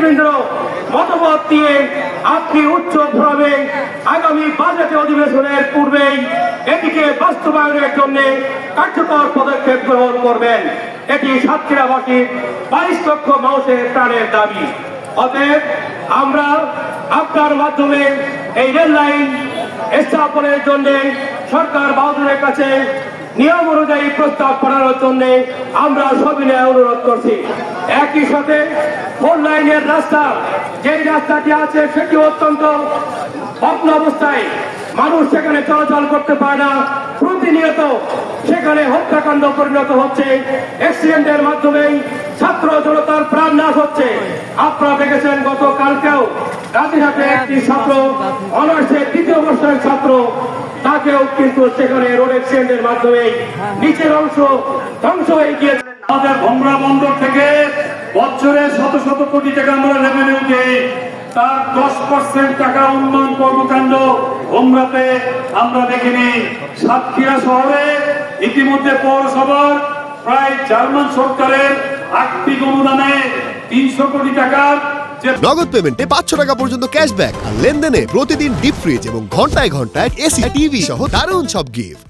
নেতৃবৃন্দ মতামত দিয়ে আপনি উচ্চভাবে আগামী বাজেট অধিবেশনের পূর্বেই এটিকে বাস্তবায়নের জন্য কার্যকর পদক্ষেপ গ্রহণ করবেন। এটি সাতক্ষীরাবাসীর 22 লক্ষ মানুষের প্রাণের দাবি। অতএব আমরা আপনার মাধ্যমে এই রেল লাইন স্থাপনের জন্য সরকার বাহাদুরের কাছে নিয়ম অনুযায়ী প্রস্তাব পাঠানোর জন্য আমরা সবিনয়ে অনুরোধ করছি। একই সাথে 4 লাইনের রাস্তা, যেই রাস্তাটি আছে সেটি অত্যন্ত ভগ্ন অবস্থায়, মানুষ সেখানে চলাচল করতে পারে না, প্রতিনিয়ত সেখানে হত্যাকাণ্ড পরিণত হচ্ছে, অ্যাক্সিডেন্টের মাধ্যমেই ছাত্র জনতার প্রাণ নাশ হচ্ছে। আপনারা দেখেছেন গতকালকেও রাজিরহাটে একটি ছাত্র, অনার্সের 2য় বর্ষের ছাত্র, তাকেও কিন্তু সেখানে রোড অ্যাক্সিডেন্টের মাধ্যমে নিচের অংশ ধ্বংস হয়ে গিয়েছে। আমাদের ভোমরা বন্দর থেকে বছরে শত শত কোটি টাকা আমরা রেভিনিউ দিই, তার 10% টাকা উন্নয়ন কর্মকাণ্ড ভোমরাতে আমরা দেখিনি। সাতক্ষীরা শহরে ইতিমধ্যে পৌরসভার প্রায় জার্মান সরকারের আর্থিক অনুদানে 300 কোটি টাকার নগদ পেমেন্টে 500 টাকা পর্যন্ত ক্যাশব্যাক আর লেনদেনে প্রতিদিন ডিপ ফ্রিজ এবং ঘন্টায় ঘন্টায় এসি টিভি সহ দারুণ সব গিফট।